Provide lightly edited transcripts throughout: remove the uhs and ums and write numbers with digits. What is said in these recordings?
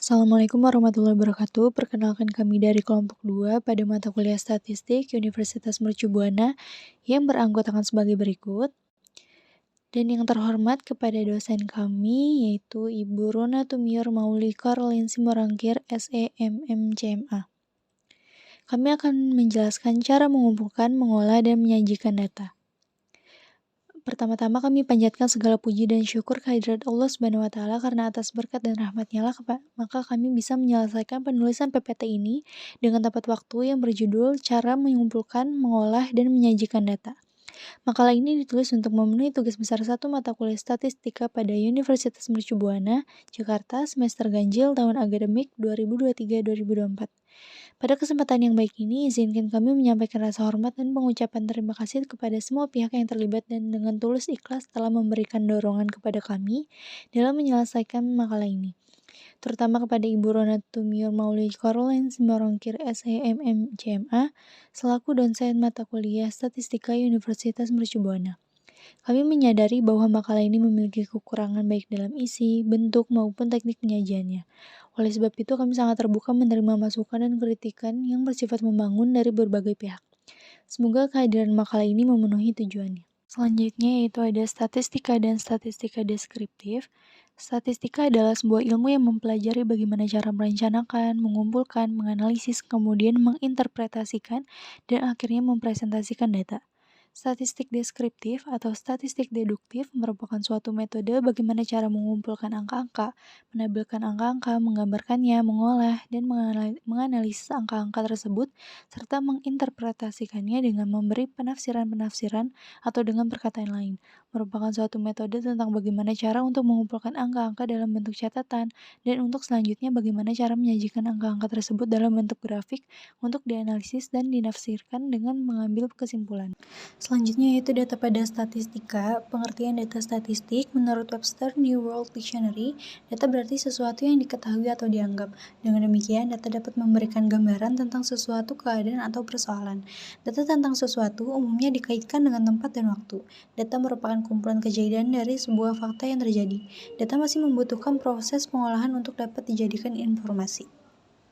Assalamualaikum warahmatullahi wabarakatuh. Perkenalkan kami dari kelompok 2 pada mata kuliah Statistik Universitas Mercu Buana yang beranggotakan sebagai berikut. Dan yang terhormat kepada dosen kami yaitu Ibu Rona Tumior Mauli Karlinsi Morangkir SEMMCMA. Kami akan menjelaskan cara mengumpulkan, mengolah, dan menyajikan data. Pertama-tama kami panjatkan segala puji dan syukur kehadirat Allah Subhanahu wa Ta'ala karena atas berkat dan rahmat-Nya lah maka kami bisa menyelesaikan penulisan PPT ini dengan tepat waktu yang berjudul Cara Mengumpulkan, Mengolah, dan Menyajikan Data. Makalah ini ditulis untuk memenuhi tugas besar 1 mata kuliah statistika pada Universitas Mercu Buana, Jakarta, semester ganjil tahun akademik 2023-2024. Pada kesempatan yang baik ini, izinkan kami menyampaikan rasa hormat dan pengucapan terima kasih kepada semua pihak yang terlibat dan dengan tulus ikhlas telah memberikan dorongan kepada kami dalam menyelesaikan makalah ini. Terutama kepada Ibu Rona Tumior Mauli Karlinsi Morangkir SEMMCMA selaku dosen mata kuliah Statistika Universitas Mercu Buana. Kami menyadari bahwa makalah ini memiliki kekurangan baik dalam isi, bentuk, maupun teknik penyajiannya. Oleh sebab itu, kami sangat terbuka menerima masukan dan kritikan yang bersifat membangun dari berbagai pihak. Semoga kehadiran makalah ini memenuhi tujuannya. Selanjutnya yaitu ada statistika dan statistika deskriptif. Statistika adalah sebuah ilmu yang mempelajari bagaimana cara merencanakan, mengumpulkan, menganalisis, kemudian menginterpretasikan, dan akhirnya mempresentasikan data. Statistik deskriptif atau statistik deduktif merupakan suatu metode bagaimana cara mengumpulkan angka-angka, menampilkan angka-angka, menggambarkannya, mengolah, dan menganalisis angka-angka tersebut, serta menginterpretasikannya dengan memberi penafsiran-penafsiran atau dengan perkataan lain. Merupakan suatu metode tentang bagaimana cara untuk mengumpulkan angka-angka dalam bentuk catatan, dan untuk selanjutnya bagaimana cara menyajikan angka-angka tersebut dalam bentuk grafik untuk dianalisis dan dinafsirkan dengan mengambil kesimpulan. Selanjutnya yaitu data pada statistika. Pengertian data statistik menurut Webster New World Dictionary, data berarti sesuatu yang diketahui atau dianggap. Dengan demikian, data dapat memberikan gambaran tentang sesuatu keadaan atau persoalan. Data tentang sesuatu umumnya dikaitkan dengan tempat dan waktu. Data merupakan kumpulan kejadian dari sebuah fakta yang terjadi. Data masih membutuhkan proses pengolahan untuk dapat dijadikan informasi.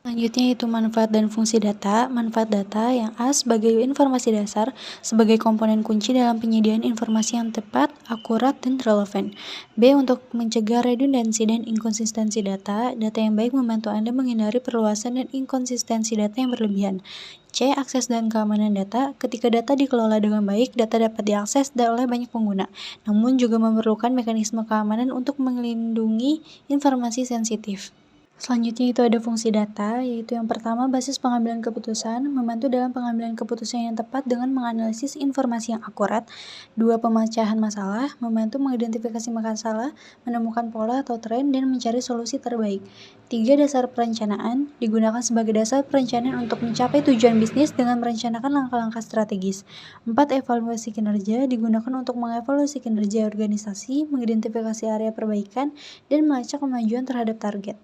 Selanjutnya yaitu manfaat dan fungsi data. Manfaat data yang A sebagai informasi dasar, sebagai komponen kunci dalam penyediaan informasi yang tepat, akurat, dan relevan. B untuk mencegah redundansi dan inkonsistensi data. Data yang baik membantu Anda menghindari perluasan dan inkonsistensi data yang berlebihan. C. Akses dan keamanan data. Ketika data dikelola dengan baik, data dapat diakses oleh banyak pengguna, namun juga memerlukan mekanisme keamanan untuk melindungi informasi sensitif. Selanjutnya itu ada fungsi data, yaitu yang pertama basis pengambilan keputusan, membantu dalam pengambilan keputusan yang tepat dengan menganalisis informasi yang akurat. 2. Pemecahan masalah, membantu mengidentifikasi masalah, menemukan pola atau tren, dan mencari solusi terbaik. 3. Dasar perencanaan, digunakan sebagai dasar perencanaan untuk mencapai tujuan bisnis dengan merencanakan langkah-langkah strategis. 4. Evaluasi kinerja, digunakan untuk mengevaluasi kinerja organisasi, mengidentifikasi area perbaikan, dan melacak kemajuan terhadap target.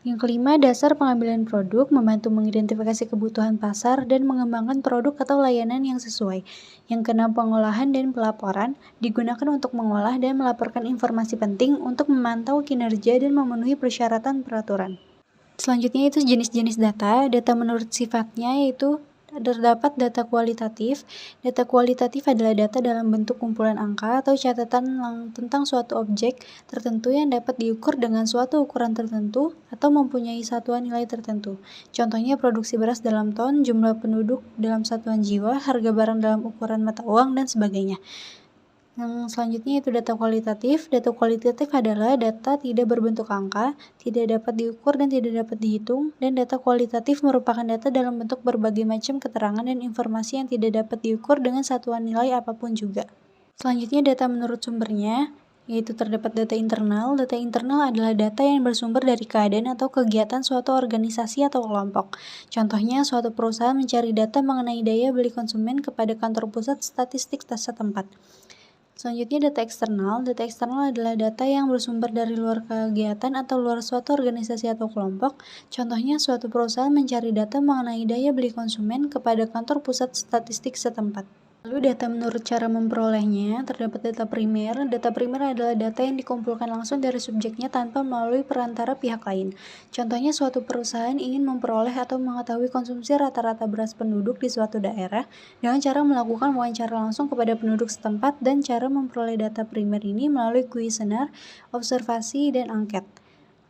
Yang kelima, dasar pengambilan produk, membantu mengidentifikasi kebutuhan pasar dan mengembangkan produk atau layanan yang sesuai. Yang keenam, pengolahan dan pelaporan, digunakan untuk mengolah dan melaporkan informasi penting untuk memantau kinerja dan memenuhi persyaratan peraturan. Selanjutnya itu jenis-jenis data. Data menurut sifatnya yaitu terdapat data kualitatif. Data kualitatif adalah data dalam bentuk kumpulan angka atau catatan tentang suatu objek tertentu yang dapat diukur dengan suatu ukuran tertentu atau mempunyai satuan nilai tertentu. Contohnya produksi beras dalam ton, jumlah penduduk dalam satuan jiwa, harga barang dalam ukuran mata uang, dan sebagainya. Yang selanjutnya itu data kualitatif. Data kualitatif adalah data tidak berbentuk angka, tidak dapat diukur dan tidak dapat dihitung, dan data kualitatif merupakan data dalam bentuk berbagai macam keterangan dan informasi yang tidak dapat diukur dengan satuan nilai apapun juga. Selanjutnya data menurut sumbernya, yaitu terdapat data internal. Data internal adalah data yang bersumber dari keadaan atau kegiatan suatu organisasi atau kelompok. Contohnya, suatu perusahaan mencari data mengenai daya beli konsumen kepada kantor pusat statistik setempat. Selanjutnya data eksternal. Data eksternal adalah data yang bersumber dari luar kegiatan atau luar suatu organisasi atau kelompok. Contohnya, suatu perusahaan mencari data mengenai daya beli konsumen kepada kantor pusat statistik setempat. Lalu data menurut cara memperolehnya, terdapat data primer. Data primer adalah data yang dikumpulkan langsung dari subjeknya tanpa melalui perantara pihak lain. Contohnya suatu perusahaan ingin memperoleh atau mengetahui konsumsi rata-rata beras penduduk di suatu daerah dengan cara melakukan wawancara langsung kepada penduduk setempat, dan cara memperoleh data primer ini melalui kuesioner, observasi, dan angket.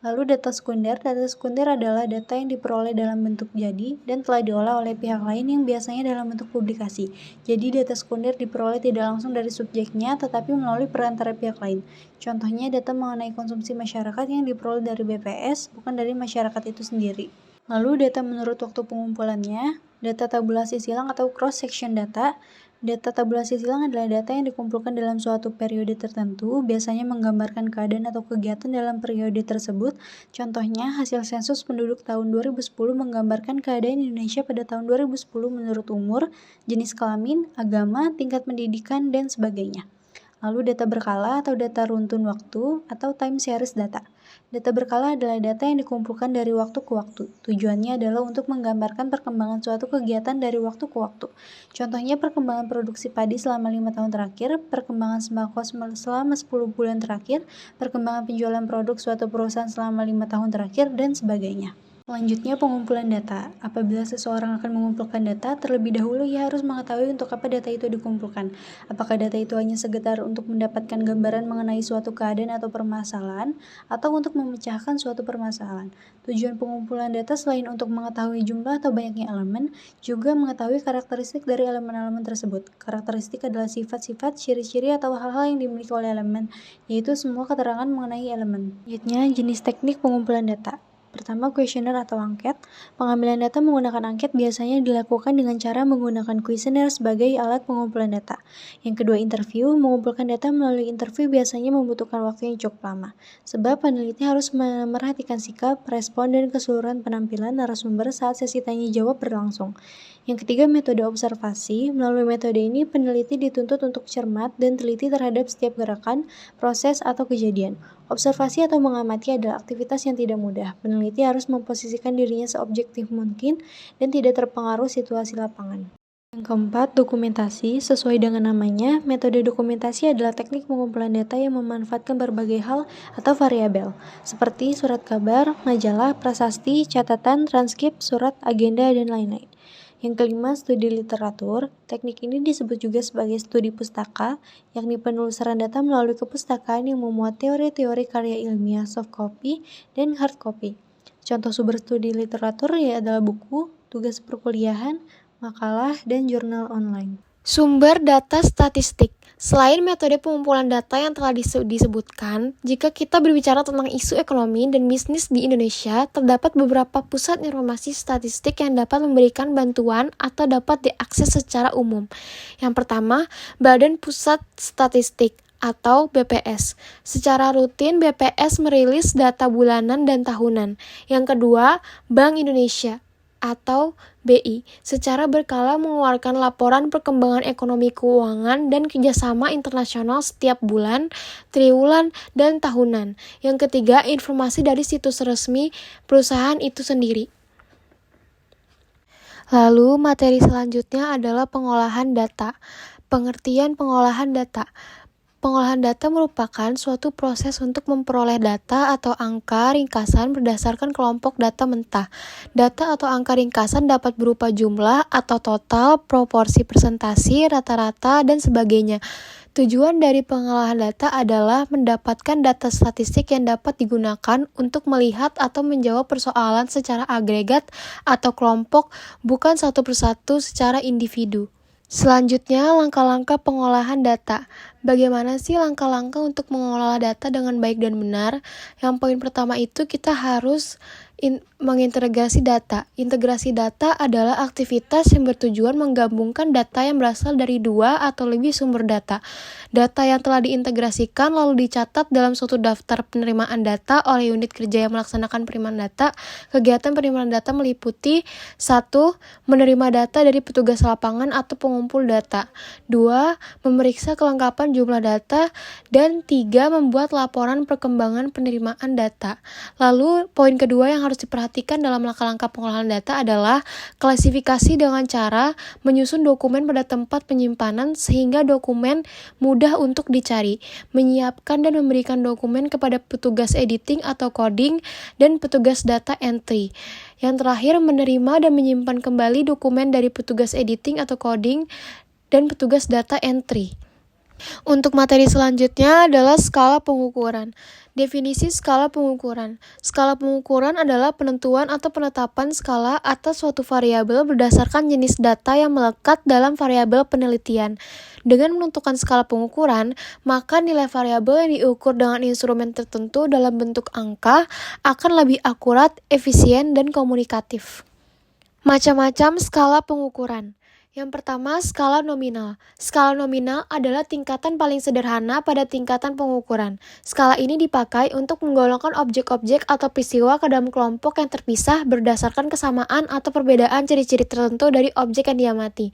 Lalu data sekunder adalah data yang diperoleh dalam bentuk jadi dan telah diolah oleh pihak lain yang biasanya dalam bentuk publikasi. Jadi data sekunder diperoleh tidak langsung dari subjeknya tetapi melalui perantara pihak lain. Contohnya data mengenai konsumsi masyarakat yang diperoleh dari BPS, bukan dari masyarakat itu sendiri. Lalu data menurut waktu pengumpulannya, data tabulasi silang atau cross-section data. Data tabulasi silang adalah data yang dikumpulkan dalam suatu periode tertentu, biasanya menggambarkan keadaan atau kegiatan dalam periode tersebut. Contohnya, hasil sensus penduduk tahun 2010 menggambarkan keadaan Indonesia pada tahun 2010 menurut umur, jenis kelamin, agama, tingkat pendidikan, dan sebagainya. Lalu data berkala atau data runtun waktu atau time series data. Data berkala adalah data yang dikumpulkan dari waktu ke waktu. Tujuannya adalah untuk menggambarkan perkembangan suatu kegiatan dari waktu ke waktu. Contohnya perkembangan produksi padi selama 5 tahun terakhir, perkembangan sembako selama 10 bulan terakhir, perkembangan penjualan produk suatu perusahaan selama 5 tahun terakhir, dan sebagainya. Selanjutnya, pengumpulan data. Apabila seseorang akan mengumpulkan data, terlebih dahulu ia harus mengetahui untuk apa data itu dikumpulkan. Apakah data itu hanya sekedar untuk mendapatkan gambaran mengenai suatu keadaan atau permasalahan, atau untuk memecahkan suatu permasalahan. Tujuan pengumpulan data selain untuk mengetahui jumlah atau banyaknya elemen, juga mengetahui karakteristik dari elemen-elemen tersebut. Karakteristik adalah sifat-sifat, ciri-ciri, atau hal-hal yang dimiliki oleh elemen, yaitu semua keterangan mengenai elemen. Selanjutnya, jenis teknik pengumpulan data. Pertama, kuesioner atau angket. Pengambilan data menggunakan angket biasanya dilakukan dengan cara menggunakan kuesioner sebagai alat pengumpulan data. Yang kedua, interview. Mengumpulkan data melalui interview biasanya membutuhkan waktu yang cukup lama, sebab peneliti harus memerhatikan sikap, respon, dan keseluruhan penampilan narasumber saat sesi tanya-jawab berlangsung. Yang ketiga, metode observasi. Melalui metode ini, peneliti dituntut untuk cermat dan teliti terhadap setiap gerakan, proses, atau kejadian. Observasi atau mengamati adalah aktivitas yang tidak mudah. Peneliti harus memposisikan dirinya seobjektif mungkin dan tidak terpengaruh situasi lapangan. Yang keempat, dokumentasi. Sesuai dengan namanya, metode dokumentasi adalah teknik pengumpulan data yang memanfaatkan berbagai hal atau variabel, seperti surat kabar, majalah, prasasti, catatan, transkrip, surat, agenda, dan lain-lain. Yang kelima, studi literatur. Teknik ini disebut juga sebagai studi pustaka, yakni penelusuran data melalui kepustakaan yang memuat teori-teori karya ilmiah soft copy dan hard copy. Contoh sumber studi literatur adalah buku, tugas perkuliahan, makalah, dan jurnal online. Sumber data statistik. Selain metode pengumpulan data yang telah disebutkan, jika kita berbicara tentang isu ekonomi dan bisnis di Indonesia, terdapat beberapa pusat informasi statistik yang dapat memberikan bantuan atau dapat diakses secara umum. Yang pertama, Badan Pusat Statistik atau BPS. Secara rutin, BPS merilis data bulanan dan tahunan. Yang kedua, Bank Indonesia atau BI secara berkala mengeluarkan laporan perkembangan ekonomi keuangan dan kerjasama internasional setiap bulan, triwulan, dan tahunan. Yang ketiga, informasi dari situs resmi perusahaan itu sendiri. Lalu, materi selanjutnya adalah pengolahan data. Pengertian pengolahan data. Pengolahan data merupakan suatu proses untuk memperoleh data atau angka ringkasan berdasarkan kelompok data mentah. Data atau angka ringkasan dapat berupa jumlah atau total, proporsi presentasi, rata-rata, dan sebagainya. Tujuan dari pengolahan data adalah mendapatkan data statistik yang dapat digunakan untuk melihat atau menjawab persoalan secara agregat atau kelompok, bukan satu persatu secara individu. Selanjutnya, langkah-langkah pengolahan data. Bagaimana sih langkah-langkah untuk mengolah data dengan baik dan benar? Yang poin pertama itu kita harus mengintegrasi data. Integrasi data adalah aktivitas yang bertujuan menggabungkan data yang berasal dari dua atau lebih sumber data. Data yang telah diintegrasikan lalu dicatat dalam suatu daftar penerimaan data oleh unit kerja yang melaksanakan penerimaan data. Kegiatan penerimaan data meliputi 1. Menerima data dari petugas lapangan atau pengumpul data. 2. Memeriksa kelengkapan jumlah data. Dan 3. Membuat laporan perkembangan penerimaan data. Lalu poin kedua yang harus diperhatikan dalam langkah-langkah pengolahan data adalah klasifikasi dengan cara menyusun dokumen pada tempat penyimpanan sehingga dokumen mudah untuk dicari, menyiapkan dan memberikan dokumen kepada petugas editing atau coding, dan petugas data entry. Yang terakhir, menerima dan menyimpan kembali dokumen dari petugas editing atau coding dan petugas data entry. Untuk materi selanjutnya adalah skala pengukuran. Definisi skala pengukuran. Skala pengukuran adalah penentuan atau penetapan skala atas suatu variabel berdasarkan jenis data yang melekat dalam variabel penelitian. Dengan menentukan skala pengukuran, maka nilai variabel yang diukur dengan instrumen tertentu dalam bentuk angka akan lebih akurat, efisien, dan komunikatif. Macam-macam skala pengukuran. Yang pertama, skala nominal. Skala nominal adalah tingkatan paling sederhana pada tingkatan pengukuran. Skala ini dipakai untuk menggolongkan objek-objek atau peristiwa ke dalam kelompok yang terpisah berdasarkan kesamaan atau perbedaan ciri-ciri tertentu dari objek yang diamati.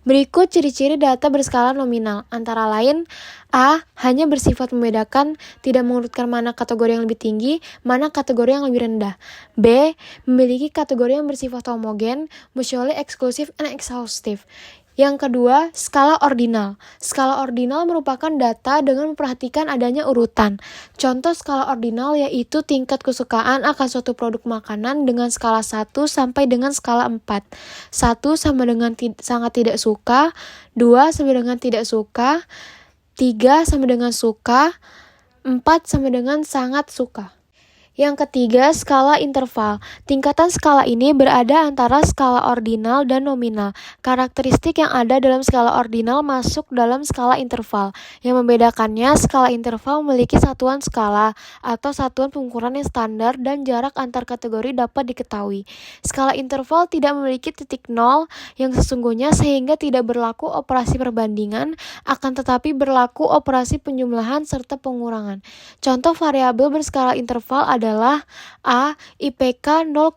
Berikut ciri-ciri data berskala nominal, antara lain: A. Hanya bersifat membedakan, tidak mengurutkan mana kategori yang lebih tinggi, mana kategori yang lebih rendah. B. Memiliki kategori yang bersifat homogen, mutually exclusive and exhaustive. Yang kedua, skala ordinal. Skala ordinal merupakan data dengan memperhatikan adanya urutan. Contoh skala ordinal yaitu tingkat kesukaan akan suatu produk makanan dengan skala 1 sampai dengan skala 4. 1 sama dengan sangat tidak suka, 2 sama dengan tidak suka, 3 sama dengan suka, 4 sama dengan sangat suka. Yang ketiga, skala interval. Tingkatan skala ini berada antara skala ordinal dan nominal. Karakteristik yang ada dalam skala ordinal masuk dalam skala interval. Yang membedakannya, skala interval memiliki satuan skala atau satuan pengukuran yang standar dan jarak antar kategori dapat diketahui. Skala interval tidak memiliki titik nol yang sesungguhnya sehingga tidak berlaku operasi perbandingan, akan tetapi berlaku operasi penjumlahan serta pengurangan. Contoh variabel berskala interval adalah A. IPK 0,00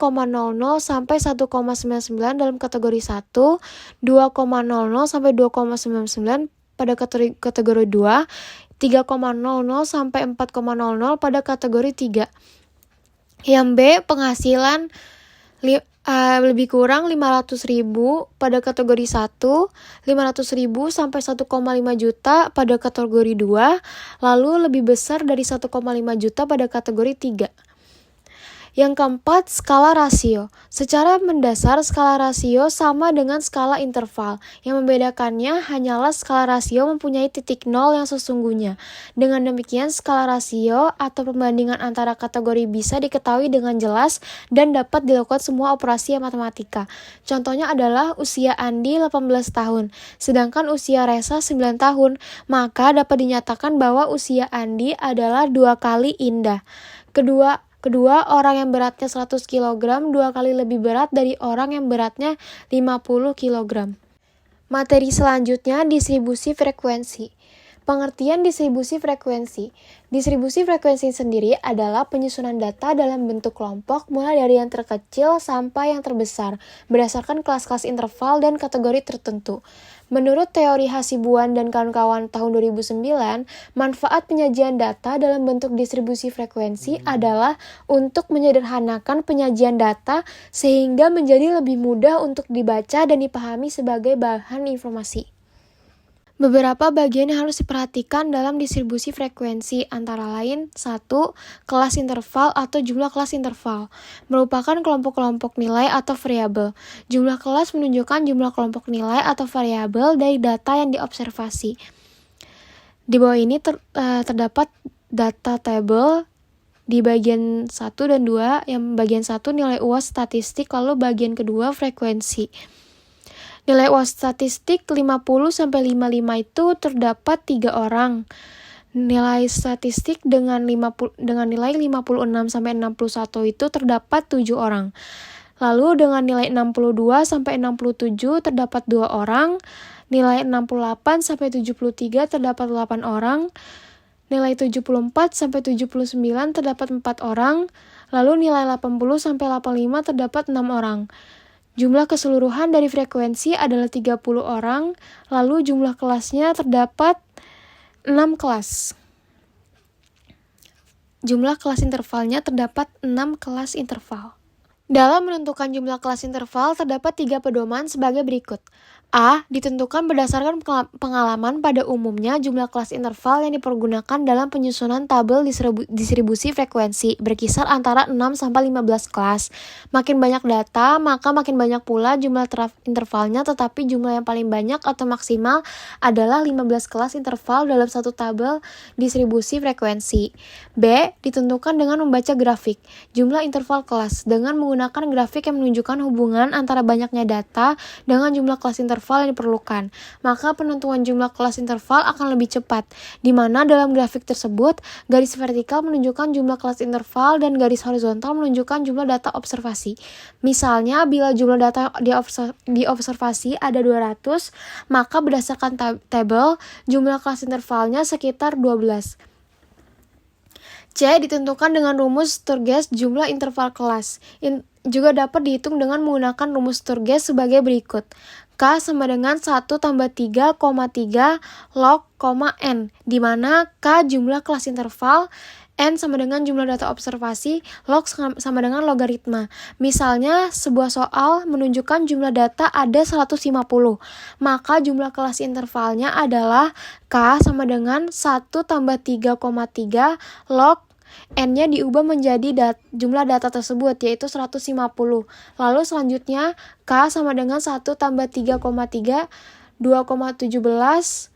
sampai 1,99 dalam kategori 1, 2,00 sampai 2,99 pada kategori 2, 3,00 sampai 4,00 pada kategori 3. Yang B. Penghasilan lebih kurang 500.000 pada kategori 1, 500.000 sampai 1,5 juta pada kategori 2, lalu lebih besar dari 1,5 juta pada kategori 3. Yang keempat, skala rasio. Secara mendasar, skala rasio sama dengan skala interval. Yang membedakannya hanyalah skala rasio mempunyai titik nol yang sesungguhnya. Dengan demikian, skala rasio atau pembandingan antara kategori bisa diketahui dengan jelas dan dapat dilakukan semua operasi matematika. Contohnya adalah usia Andi 18 tahun, sedangkan usia Resa 9 tahun, maka dapat dinyatakan bahwa usia Andi adalah 2 kali Indah. Kedua, orang yang beratnya 100 kg 2 kali lebih berat dari orang yang beratnya 50 kg. Materi selanjutnya, distribusi frekuensi. Pengertian distribusi frekuensi. Distribusi frekuensi sendiri adalah penyusunan data dalam bentuk kelompok mulai dari yang terkecil sampai yang terbesar, berdasarkan kelas-kelas interval dan kategori tertentu. Menurut teori Hasibuan dan kawan-kawan tahun 2009, manfaat penyajian data dalam bentuk distribusi frekuensi adalah untuk menyederhanakan penyajian data sehingga menjadi lebih mudah untuk dibaca dan dipahami sebagai bahan informasi. Beberapa bagian yang harus diperhatikan dalam distribusi frekuensi antara lain: 1. Kelas interval atau jumlah kelas interval merupakan kelompok-kelompok nilai atau variabel. Jumlah kelas menunjukkan jumlah kelompok nilai atau variabel dari data yang diobservasi. Di bawah ini terdapat data table di bagian 1 dan 2. Yang bagian 1 nilai UAS statistik, lalu bagian kedua frekuensi. Nilai UAS statistik 50-55 itu terdapat 3 orang. Nilai statistik dengan nilai 56-61 itu terdapat 7 orang. Lalu dengan nilai 62-67 terdapat 2 orang. Nilai 68-73 terdapat 8 orang. Nilai 74-79 terdapat 4 orang. Lalu nilai 80-85 terdapat 6 orang. Jumlah keseluruhan dari frekuensi adalah 30 orang, lalu jumlah kelasnya terdapat 6 kelas. Jumlah kelas intervalnya terdapat 6 kelas interval. Dalam menentukan jumlah kelas interval, terdapat 3 pedoman sebagai berikut. A. Ditentukan berdasarkan pengalaman. Pada umumnya, jumlah kelas interval yang dipergunakan dalam penyusunan tabel distribusi frekuensi berkisar antara 6-15 kelas. Makin banyak data, maka makin banyak pula jumlah intervalnya, tetapi jumlah yang paling banyak atau maksimal adalah 15 kelas interval dalam satu tabel distribusi frekuensi. B. Ditentukan dengan membaca grafik jumlah interval kelas dengan menggunakan grafik yang menunjukkan hubungan antara banyaknya data dengan jumlah kelas interval yang diperlukan. Maka penentuan jumlah kelas interval akan lebih cepat, di mana dalam grafik tersebut garis vertikal menunjukkan jumlah kelas interval dan garis horizontal menunjukkan jumlah data observasi. Misalnya, bila jumlah data di observasi ada 200, maka berdasarkan tabel, jumlah kelas intervalnya sekitar 12. C. Ditentukan dengan rumus Sturges jumlah interval kelas. Juga dapat dihitung dengan menggunakan rumus Sturges sebagai berikut. K sama dengan 1 tambah 3,3 log, N, di mana K jumlah kelas interval, N sama dengan jumlah data observasi, log sama dengan logaritma. Misalnya, sebuah soal menunjukkan jumlah data ada 150, maka jumlah kelas intervalnya adalah K sama dengan 1 tambah 3,3 log N-nya diubah menjadi jumlah data tersebut, yaitu 150. Lalu selanjutnya, K sama dengan 1 tambah 3,3, 2,17.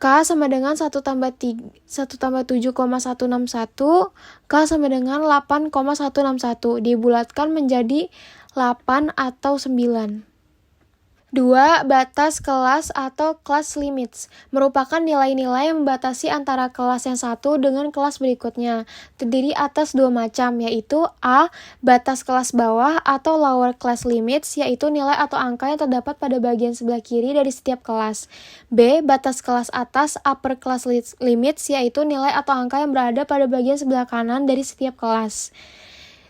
K sama dengan 1 tambah 7,161. K sama dengan 8,161. Dibulatkan menjadi 8 atau 9. 2. Batas kelas atau class limits merupakan nilai-nilai yang membatasi antara kelas yang satu dengan kelas berikutnya. Terdiri atas 2 macam, yaitu A. Batas kelas bawah atau lower class limits, yaitu nilai atau angka yang terdapat pada bagian sebelah kiri dari setiap kelas. B. Batas kelas atas upper class limits, yaitu nilai atau angka yang berada pada bagian sebelah kanan dari setiap kelas.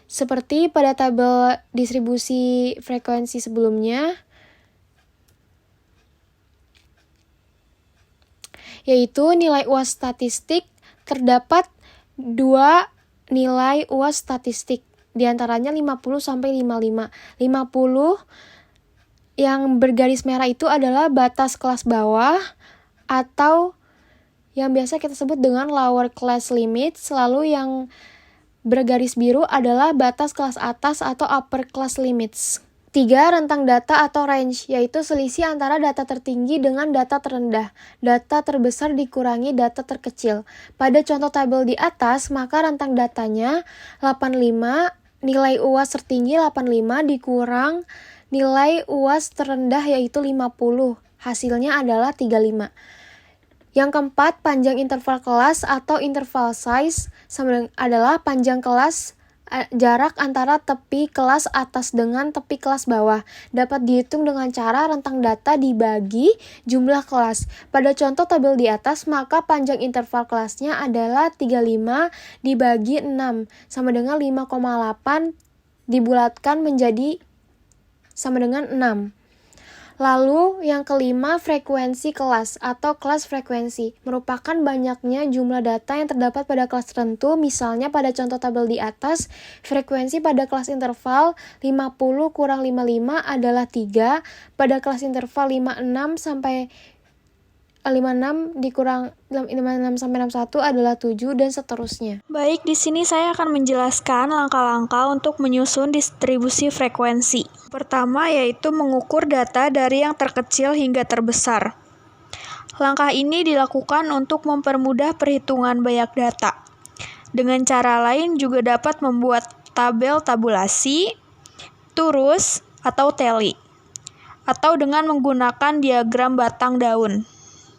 Seperti pada tabel distribusi frekuensi sebelumnya, yaitu nilai UAS statistik. Terdapat 2 nilai UAS statistik, diantaranya 50-55. 50 yang bergaris merah itu adalah batas kelas bawah atau yang biasa kita sebut dengan lower class limits, lalu yang bergaris biru adalah batas kelas atas atau upper class limits. 3. Rentang data atau range, yaitu selisih antara data tertinggi dengan data terendah. Data terbesar dikurangi data terkecil. Pada contoh tabel di atas, maka rentang datanya 85, nilai UAS tertinggi 85 dikurang nilai UAS terendah yaitu 50. Hasilnya adalah 35. Yang keempat, panjang interval kelas atau interval size adalah panjang kelas jarak antara tepi kelas atas dengan tepi kelas bawah. Dapat dihitung dengan cara rentang data dibagi jumlah kelas. Pada contoh tabel di atas, maka panjang interval kelasnya adalah 35 dibagi 6 sama dengan 5,8 dibulatkan menjadi sama dengan 6. Lalu yang kelima, frekuensi kelas atau kelas frekuensi merupakan banyaknya jumlah data yang terdapat pada kelas tertentu. Misalnya pada contoh tabel di atas, frekuensi pada kelas interval 50 kurang 55 adalah 3, pada kelas interval 56 sampai 56 dikurang 56 sampai 61 adalah 7 dan seterusnya. Baik, di sini saya akan menjelaskan langkah-langkah untuk menyusun distribusi frekuensi. Pertama yaitu mengukur data dari yang terkecil hingga terbesar. Langkah ini dilakukan untuk mempermudah perhitungan banyak data. Dengan cara lain juga dapat membuat tabel tabulasi, turus, atau tally, atau dengan menggunakan diagram batang daun.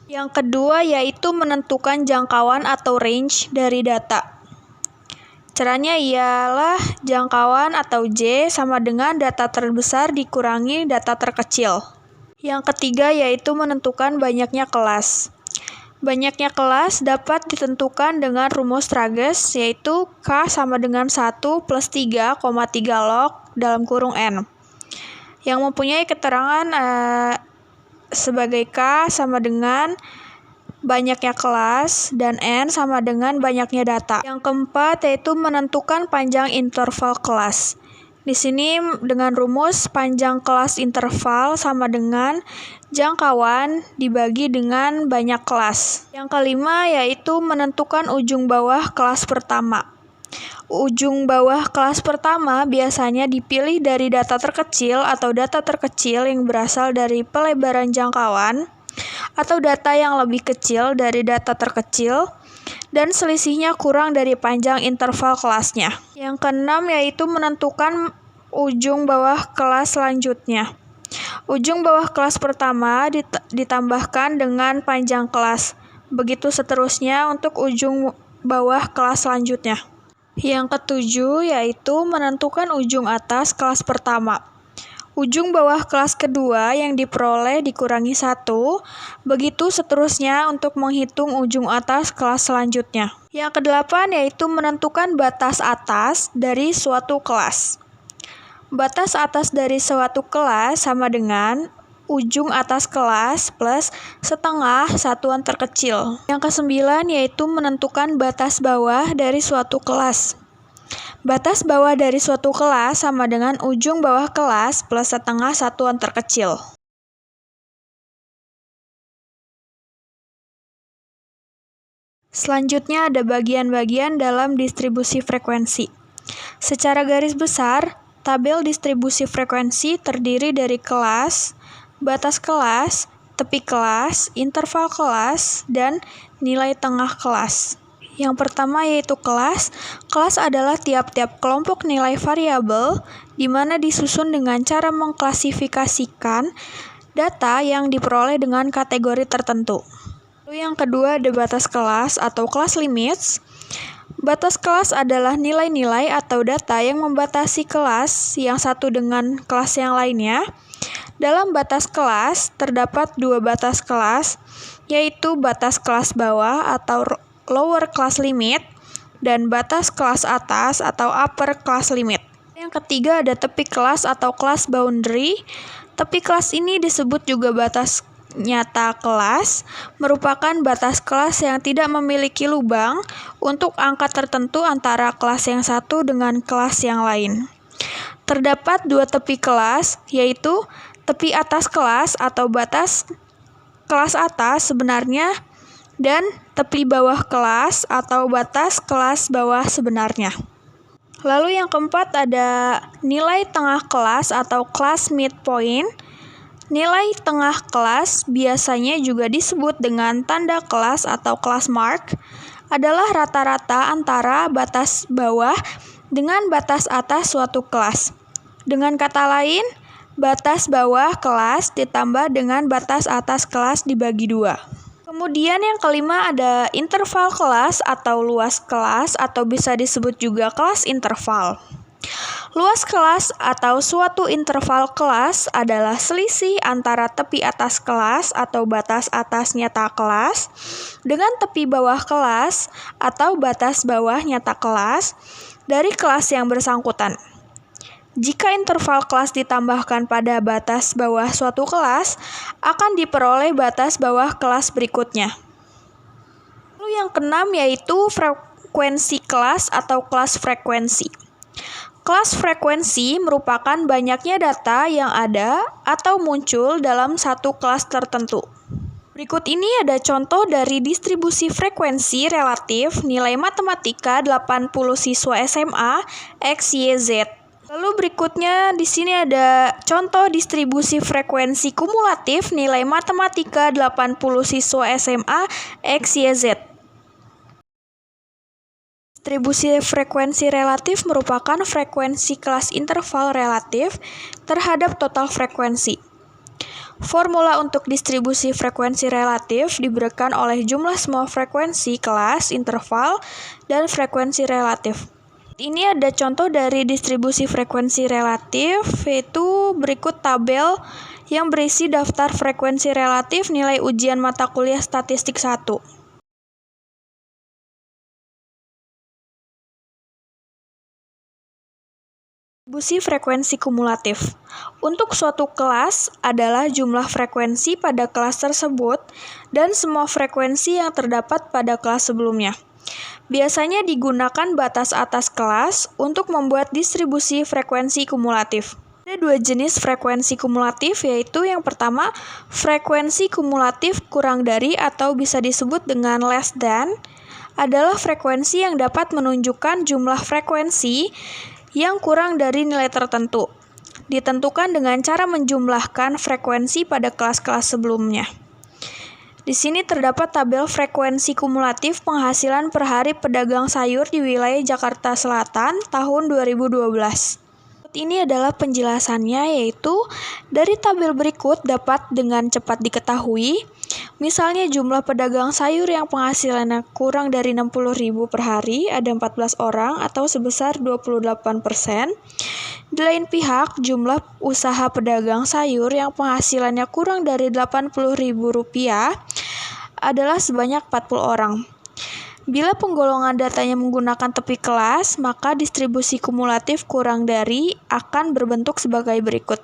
Yang kedua yaitu menentukan jangkauan atau range dari data. Caranya ialah jangkauan atau J sama dengan data terbesar dikurangi data terkecil. Yang ketiga yaitu menentukan banyaknya kelas. Banyaknya kelas dapat ditentukan dengan rumus Sturges, yaitu K sama dengan 1 plus 3,3 log dalam kurung N. Yang mempunyai keterangan sebagai K sama dengan banyaknya kelas dan N sama dengan banyaknya data. Yang keempat yaitu menentukan panjang interval kelas. Di sini dengan rumus panjang kelas interval sama dengan jangkauan dibagi dengan banyak kelas. Yang kelima yaitu menentukan ujung bawah kelas pertama. Ujung bawah kelas pertama biasanya dipilih dari data terkecil atau data terkecil yang berasal dari pelebaran jangkauan atau data yang lebih kecil dari data terkecil dan selisihnya kurang dari panjang interval kelasnya. Yang keenam yaitu menentukan ujung bawah kelas selanjutnya. Ujung bawah kelas pertama ditambahkan dengan panjang kelas. Begitu seterusnya untuk ujung bawah kelas selanjutnya. Yang ketujuh yaitu menentukan ujung atas kelas pertama. Ujung bawah kelas kedua yang diperoleh dikurangi 1, begitu seterusnya untuk menghitung ujung atas kelas selanjutnya. Yang kedelapan yaitu menentukan batas atas dari suatu kelas. Batas atas dari suatu kelas sama dengan ujung atas kelas plus setengah satuan terkecil. Yang kesembilan yaitu menentukan batas bawah dari suatu kelas. Batas bawah dari suatu kelas sama dengan ujung bawah kelas plus setengah satuan terkecil. Selanjutnya ada bagian-bagian dalam distribusi frekuensi. Secara garis besar, tabel distribusi frekuensi terdiri dari kelas, batas kelas, tepi kelas, interval kelas, dan nilai tengah kelas. Yang pertama yaitu kelas. Kelas adalah tiap-tiap kelompok nilai variabel di mana disusun dengan cara mengklasifikasikan data yang diperoleh dengan kategori tertentu. Lalu yang kedua ada batas kelas atau class limits. Batas kelas adalah nilai-nilai atau data yang membatasi kelas yang satu dengan kelas yang lainnya. Dalam batas kelas terdapat 2 batas kelas, yaitu batas kelas bawah atau lower class limit dan batas kelas atas atau upper class limit. Yang ketiga ada tepi kelas atau class boundary. Tepi kelas ini disebut juga batas nyata kelas, merupakan batas kelas yang tidak memiliki lubang untuk angka tertentu antara kelas yang satu dengan kelas yang lain. Terdapat 2 tepi kelas, yaitu tepi atas kelas atau batas kelas atas sebenarnya dan tepi bawah kelas atau batas kelas bawah sebenarnya. Lalu yang keempat ada nilai tengah kelas atau class midpoint. Nilai tengah kelas biasanya juga disebut dengan tanda kelas atau class mark, adalah rata-rata antara batas bawah dengan batas atas suatu kelas. Dengan kata lain, batas bawah kelas ditambah dengan batas atas kelas dibagi 2. Kemudian yang kelima ada interval kelas atau luas kelas atau bisa disebut juga kelas interval. Luas kelas atau suatu interval kelas adalah selisih antara tepi atas kelas atau batas atas nyata kelas dengan tepi bawah kelas atau batas bawah nyata kelas dari kelas yang bersangkutan. Jika interval kelas ditambahkan pada batas bawah suatu kelas, akan diperoleh batas bawah kelas berikutnya. Lalu yang keenam yaitu frekuensi kelas atau kelas frekuensi. Kelas frekuensi merupakan banyaknya data yang ada atau muncul dalam satu kelas tertentu. Berikut ini ada contoh dari distribusi frekuensi relatif nilai matematika 80 siswa SMA X, Y, Z. Lalu berikutnya di sini ada contoh distribusi frekuensi kumulatif nilai matematika 80 siswa SMA X, Y, Z. Distribusi frekuensi relatif merupakan frekuensi kelas interval relatif terhadap total frekuensi. Formula untuk distribusi frekuensi relatif diberikan oleh jumlah semua frekuensi kelas interval dan frekuensi relatif. Ini ada contoh dari distribusi frekuensi relatif, yaitu berikut tabel yang berisi daftar frekuensi relatif nilai ujian mata kuliah statistik 1. Distribusi frekuensi kumulatif. Untuk suatu kelas adalah jumlah frekuensi pada kelas tersebut dan semua frekuensi yang terdapat pada kelas sebelumnya. Biasanya digunakan batas atas kelas untuk membuat distribusi frekuensi kumulatif. Ada dua jenis frekuensi kumulatif, yaitu yang pertama, frekuensi kumulatif kurang dari atau bisa disebut dengan less than, adalah frekuensi yang dapat menunjukkan jumlah frekuensi yang kurang dari nilai tertentu, ditentukan dengan cara menjumlahkan frekuensi pada kelas-kelas sebelumnya. Di sini terdapat tabel frekuensi kumulatif penghasilan per hari pedagang sayur di wilayah Jakarta Selatan tahun 2012. Ini adalah penjelasannya, yaitu dari tabel berikut dapat dengan cepat diketahui, misalnya jumlah pedagang sayur yang penghasilannya kurang dari 60.000 per hari, ada 14 orang atau sebesar 28%. Di lain pihak, jumlah usaha pedagang sayur yang penghasilannya kurang dari Rp80.000 adalah sebanyak 40 orang. Bila penggolongan datanya menggunakan tepi kelas, maka distribusi kumulatif kurang dari akan berbentuk sebagai berikut.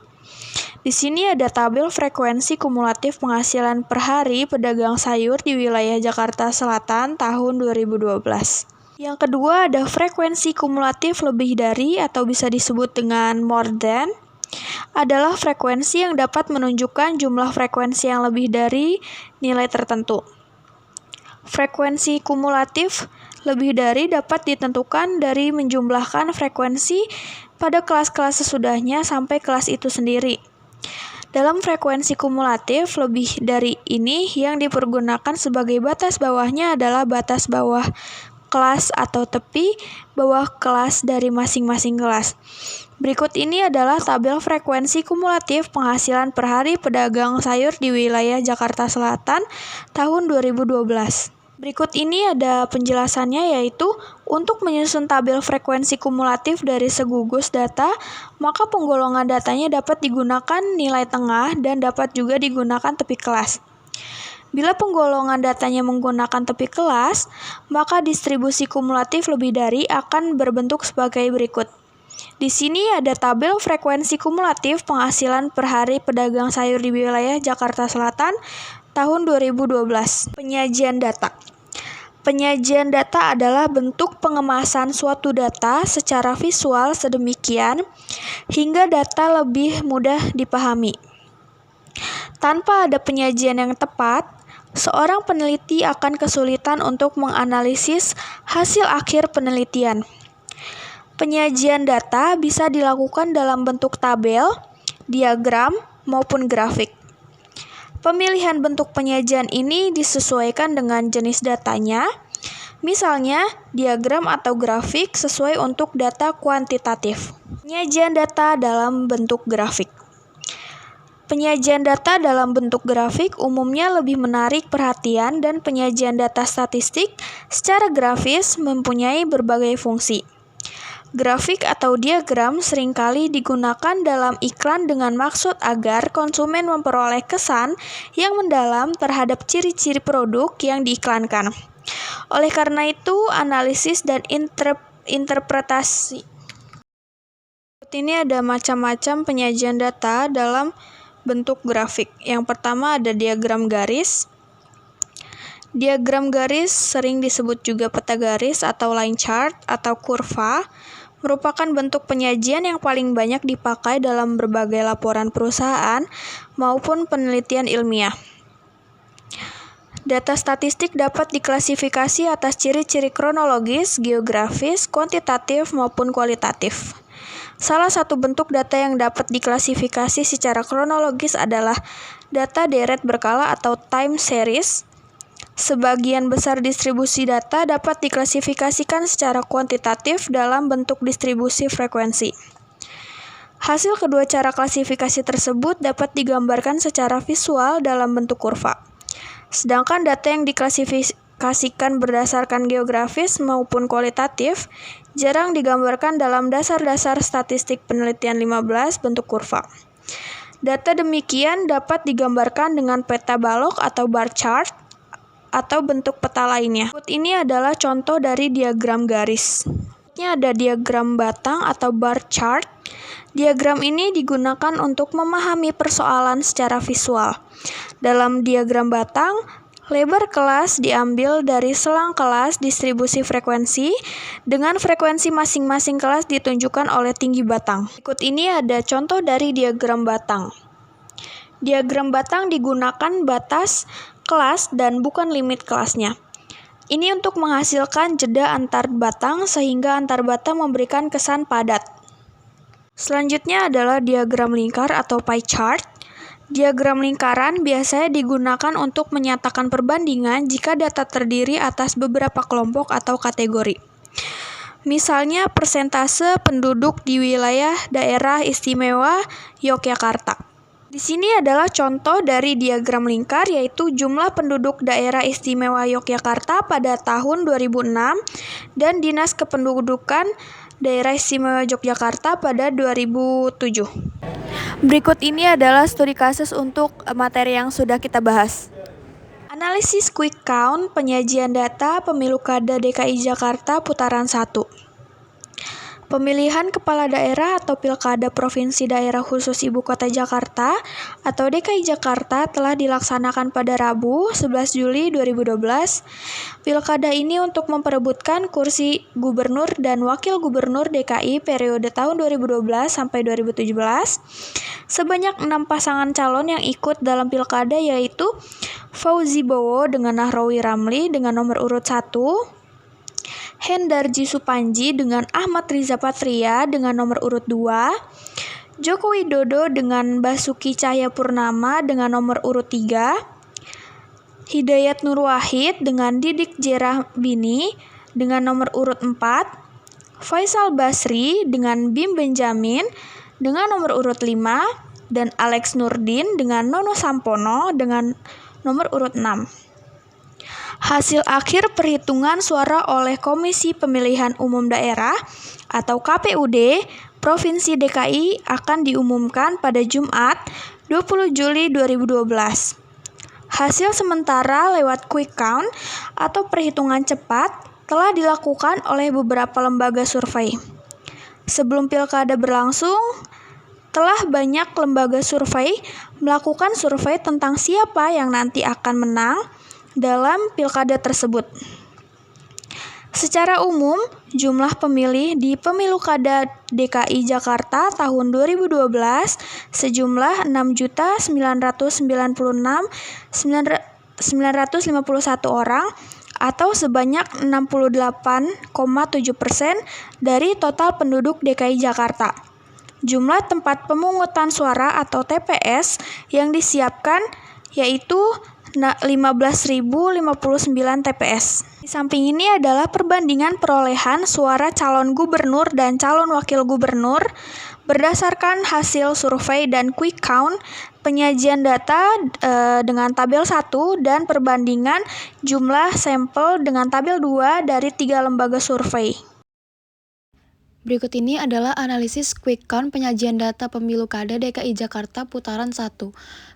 Di sini ada tabel frekuensi kumulatif penghasilan per hari pedagang sayur di wilayah Jakarta Selatan tahun 2012. Yang kedua ada frekuensi kumulatif lebih dari atau bisa disebut dengan more than, adalah frekuensi yang dapat menunjukkan jumlah frekuensi yang lebih dari nilai tertentu. Frekuensi kumulatif lebih dari dapat ditentukan dari menjumlahkan frekuensi pada kelas-kelas sesudahnya sampai kelas itu sendiri. Dalam frekuensi kumulatif lebih dari ini yang dipergunakan sebagai batas bawahnya adalah batas bawah kelas atau tepi bawah kelas dari masing-masing kelas. Berikut ini adalah tabel frekuensi kumulatif penghasilan per hari pedagang sayur di wilayah Jakarta Selatan tahun 2012. Berikut ini ada penjelasannya, yaitu untuk menyusun tabel frekuensi kumulatif dari segugus data, maka penggolongan datanya dapat digunakan nilai tengah dan dapat juga digunakan tepi kelas. Bila penggolongan datanya menggunakan tepi kelas, maka distribusi kumulatif lebih dari akan berbentuk sebagai berikut. Di sini ada tabel frekuensi kumulatif penghasilan per hari pedagang sayur di wilayah Jakarta Selatan tahun 2012. Penyajian data. Penyajian data adalah bentuk pengemasan suatu data secara visual sedemikian hingga data lebih mudah dipahami. Tanpa ada penyajian yang tepat, seorang peneliti akan kesulitan untuk menganalisis hasil akhir penelitian. Penyajian data bisa dilakukan dalam bentuk tabel, diagram, maupun grafik. Pemilihan bentuk penyajian ini disesuaikan dengan jenis datanya, misalnya diagram atau grafik sesuai untuk data kuantitatif. Penyajian data dalam bentuk grafik. Penyajian data dalam bentuk grafik umumnya lebih menarik perhatian dan penyajian data statistik secara grafis mempunyai berbagai fungsi. Grafik atau diagram seringkali digunakan dalam iklan dengan maksud agar konsumen memperoleh kesan yang mendalam terhadap ciri-ciri produk yang diiklankan. Oleh karena itu, analisis dan interpretasi. Ini ada macam-macam penyajian data dalam bentuk grafik. Yang pertama ada diagram garis. Diagram garis sering disebut juga peta garis atau line chart atau kurva, merupakan bentuk penyajian yang paling banyak dipakai dalam berbagai laporan perusahaan maupun penelitian ilmiah. Data statistik dapat diklasifikasi atas ciri-ciri kronologis, geografis, kuantitatif, maupun kualitatif. Salah satu bentuk data yang dapat diklasifikasi secara kronologis adalah data deret berkala atau time series. Sebagian besar distribusi data dapat diklasifikasikan secara kuantitatif dalam bentuk distribusi frekuensi. Hasil kedua cara klasifikasi tersebut dapat digambarkan secara visual dalam bentuk kurva. Sedangkan data yang diklasifikasikan berdasarkan geografis maupun kualitatif jarang digambarkan dalam dasar-dasar statistik penelitian 15 bentuk kurva. Data demikian dapat digambarkan dengan peta balok atau bar chart atau bentuk peta lainnya. Ini adalah contoh dari diagram garis. Ini ada diagram batang atau bar chart. Diagram ini digunakan untuk memahami persoalan secara visual. Dalam diagram batang, Lebar kelas diambil dari selang kelas distribusi frekuensi, dengan frekuensi masing-masing kelas ditunjukkan oleh tinggi batang. Berikut ini ada contoh dari diagram batang. Diagram batang digunakan batas kelas dan bukan limit kelasnya. Ini untuk menghasilkan jeda antar batang sehingga antar batang memberikan kesan padat. Selanjutnya adalah diagram lingkar atau pie chart. Diagram lingkaran biasanya digunakan untuk menyatakan perbandingan jika data terdiri atas beberapa kelompok atau kategori. Misalnya persentase penduduk di wilayah daerah istimewa Yogyakarta. Di sini adalah contoh dari diagram lingkar, yaitu jumlah penduduk daerah istimewa Yogyakarta pada tahun 2006 dan Dinas Kependudukan Daerah Istimewa Yogyakarta pada 2007. Berikut ini adalah studi kasus untuk materi yang sudah kita bahas. Analisis quick count penyajian data pemilu kada DKI Jakarta putaran 1. Pemilihan kepala daerah atau pilkada provinsi daerah khusus Ibu Kota Jakarta atau DKI Jakarta telah dilaksanakan pada Rabu 11 Juli 2012. Pilkada ini untuk memperebutkan kursi gubernur dan wakil gubernur DKI periode tahun 2012 sampai 2017. Sebanyak 6 pasangan calon yang ikut dalam pilkada yaitu Fauzi Bowo dengan Nahrawi Ramli dengan nomor urut 1, Hendarji Supanji dengan Ahmad Riza Patria dengan nomor urut 2, Joko Widodo dengan Basuki Cahayapurnama dengan nomor urut 3, Hidayat Nur Wahid dengan Didik Jerahbini dengan nomor urut 4, Faisal Basri dengan Bim Benjamin dengan nomor urut 5, dan Alex Nurdin dengan Nono Sampono dengan nomor urut 6. Hasil akhir perhitungan suara oleh Komisi Pemilihan Umum Daerah atau KPUD Provinsi DKI akan diumumkan pada Jumat 20 Juli 2012. Hasil sementara lewat quick count atau perhitungan cepat telah dilakukan oleh beberapa lembaga survei. Sebelum pilkada berlangsung, telah banyak lembaga survei melakukan survei tentang siapa yang nanti akan menang dalam pilkada tersebut. Secara umum, jumlah pemilih di Pemilu Kada DKI Jakarta tahun 2012 sejumlah 6.996.951 orang atau sebanyak 68,7% dari total penduduk DKI Jakarta. Jumlah tempat pemungutan suara atau TPS yang disiapkan yaitu 15.059 TPS. Di samping ini adalah perbandingan perolehan suara calon gubernur dan calon wakil gubernur berdasarkan hasil survei dan quick count, penyajian data dengan tabel 1 dan perbandingan jumlah sampel dengan tabel 2 dari 3 lembaga survei. Berikut ini adalah analisis quick count penyajian data pemilu kada DKI Jakarta putaran 1.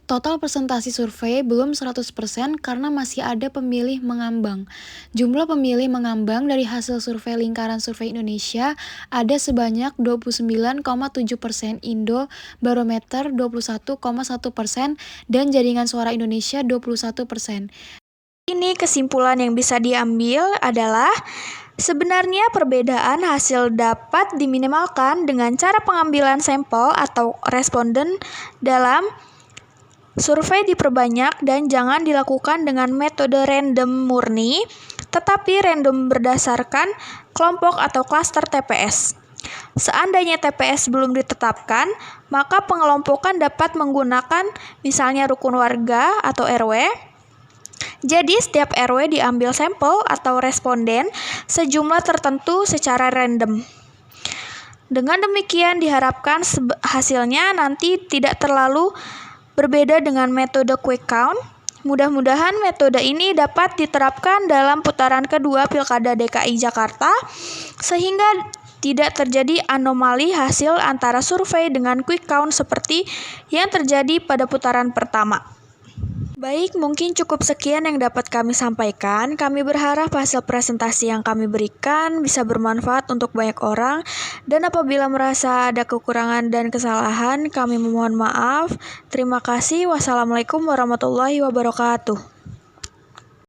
Total presentasi survei belum 100% karena masih ada pemilih mengambang. Jumlah pemilih mengambang dari hasil survei Lingkaran Survei Indonesia ada sebanyak 29,7%, Indo Barometer 21,1%, dan Jaringan Suara Indonesia 21%. Ini kesimpulan yang bisa diambil adalah sebenarnya perbedaan hasil dapat diminimalkan dengan cara pengambilan sampel atau responden dalam survei diperbanyak dan jangan dilakukan dengan metode random murni, tetapi random berdasarkan kelompok atau klaster TPS. Seandainya TPS belum ditetapkan, maka pengelompokan dapat menggunakan misalnya rukun warga atau RW. Jadi, setiap RW diambil sampel atau responden sejumlah tertentu secara random. Dengan demikian diharapkan hasilnya nanti tidak terlalu berbeda dengan metode quick count. Mudah-mudahan metode ini dapat diterapkan dalam putaran kedua Pilkada DKI Jakarta sehingga tidak terjadi anomali hasil antara survei dengan quick count seperti yang terjadi pada putaran pertama. Baik, mungkin cukup sekian yang dapat kami sampaikan. Kami berharap hasil presentasi yang kami berikan bisa bermanfaat untuk banyak orang. Dan apabila merasa ada kekurangan dan kesalahan, kami memohon maaf. Terima kasih. Wassalamualaikum warahmatullahi wabarakatuh.